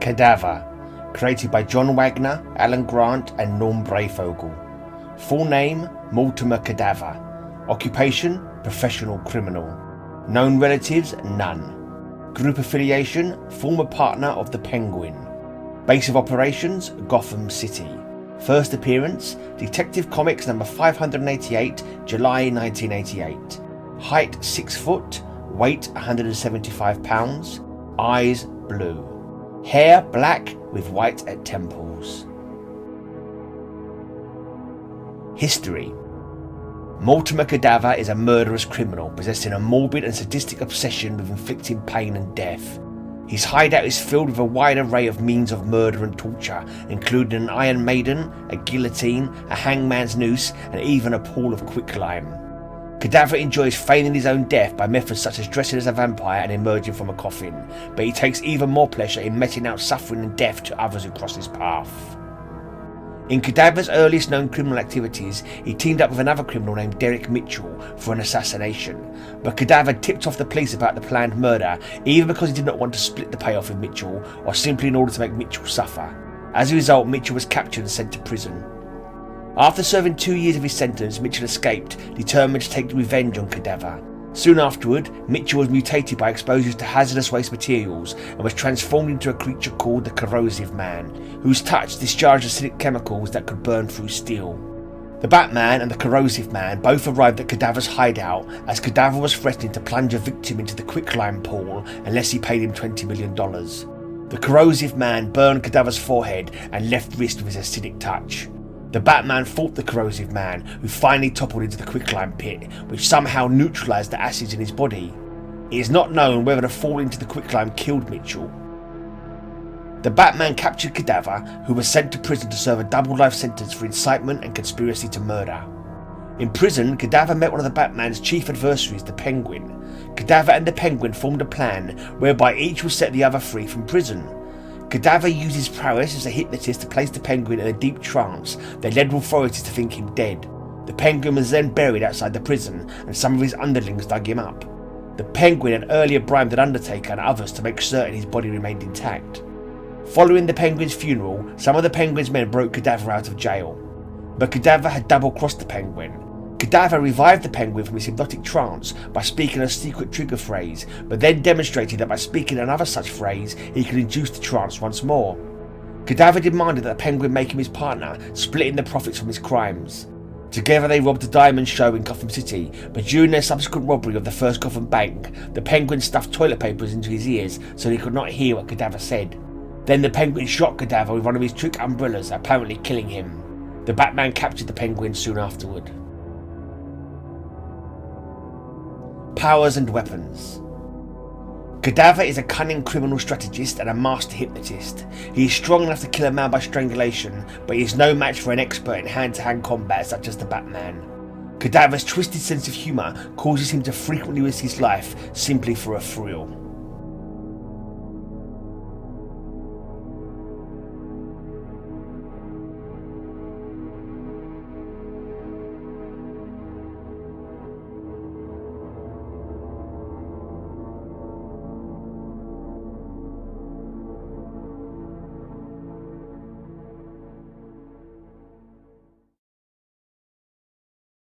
Kadaver, created by John Wagner, Alan Grant and Norm Breyfogle. Full name, Mortimer Kadaver. Occupation, professional criminal. Known relatives, none. Group affiliation, former partner of the Penguin. Base of operations, Gotham City. First appearance, Detective Comics number 588, July 1988. Height 6 foot, weight 175 pounds, eyes blue. Hair black with white at temples. History. Mortimer Kadaver is a murderous criminal possessing a morbid and sadistic obsession with inflicting pain and death. His hideout is filled with a wide array of means of murder and torture, including an Iron Maiden, a guillotine, a hangman's noose, and even a pool of quicklime. Kadaver enjoys feigning his own death by methods such as dressing as a vampire and emerging from a coffin, but he takes even more pleasure in meting out suffering and death to others who cross his path. In Kadaver's earliest known criminal activities, he teamed up with another criminal named Derek Mitchell for an assassination, but Kadaver tipped off the police about the planned murder, either because he did not want to split the payoff with Mitchell, or simply in order to make Mitchell suffer. As a result, Mitchell was captured and sent to prison. After serving 2 years of his sentence, Mitchell escaped, determined to take revenge on Kadaver. Soon afterward, Mitchell was mutated by exposure to hazardous waste materials and was transformed into a creature called the Corrosive Man, whose touch discharged acidic chemicals that could burn through steel. The Batman and the Corrosive Man both arrived at Kadaver's hideout as Kadaver was threatening to plunge a victim into the quicklime pool unless he paid him $20 million. The Corrosive Man burned Kadaver's forehead and left wrist with his acidic touch. The Batman fought the Corrosive Man, who finally toppled into the quicklime pit, which somehow neutralised the acids in his body. It is not known whether the fall into the quicklime killed Mitchell. The Batman captured Kadaver, who was sent to prison to serve a double life sentence for incitement and conspiracy to murder. In prison, Kadaver met one of the Batman's chief adversaries, the Penguin. Kadaver and the Penguin formed a plan whereby each would set the other free from prison. Kadaver used his prowess as a hypnotist to place the Penguin in a deep trance that led authorities to think him dead. The Penguin was then buried outside the prison, and some of his underlings dug him up. The Penguin had earlier bribed an undertaker and others to make certain his body remained intact. Following the Penguin's funeral, some of the Penguin's men broke Kadaver out of jail. But Kadaver had double-crossed the Penguin. Kadaver revived the Penguin from his hypnotic trance by speaking a secret trigger phrase, but then demonstrated that by speaking another such phrase, he could induce the trance once more. Kadaver demanded that the Penguin make him his partner, splitting the profits from his crimes. Together they robbed a diamond show in Gotham City, but during their subsequent robbery of the first Gotham Bank, the Penguin stuffed toilet papers into his ears so he could not hear what Kadaver said. Then the Penguin shot Kadaver with one of his trick umbrellas, apparently killing him. The Batman captured the Penguin soon afterward. Powers and weapons. Kadaver is a cunning criminal strategist and a master hypnotist. He is strong enough to kill a man by strangulation, but he is no match for an expert in hand-to-hand combat such as the Batman. Kadaver's twisted sense of humour causes him to frequently risk his life simply for a thrill.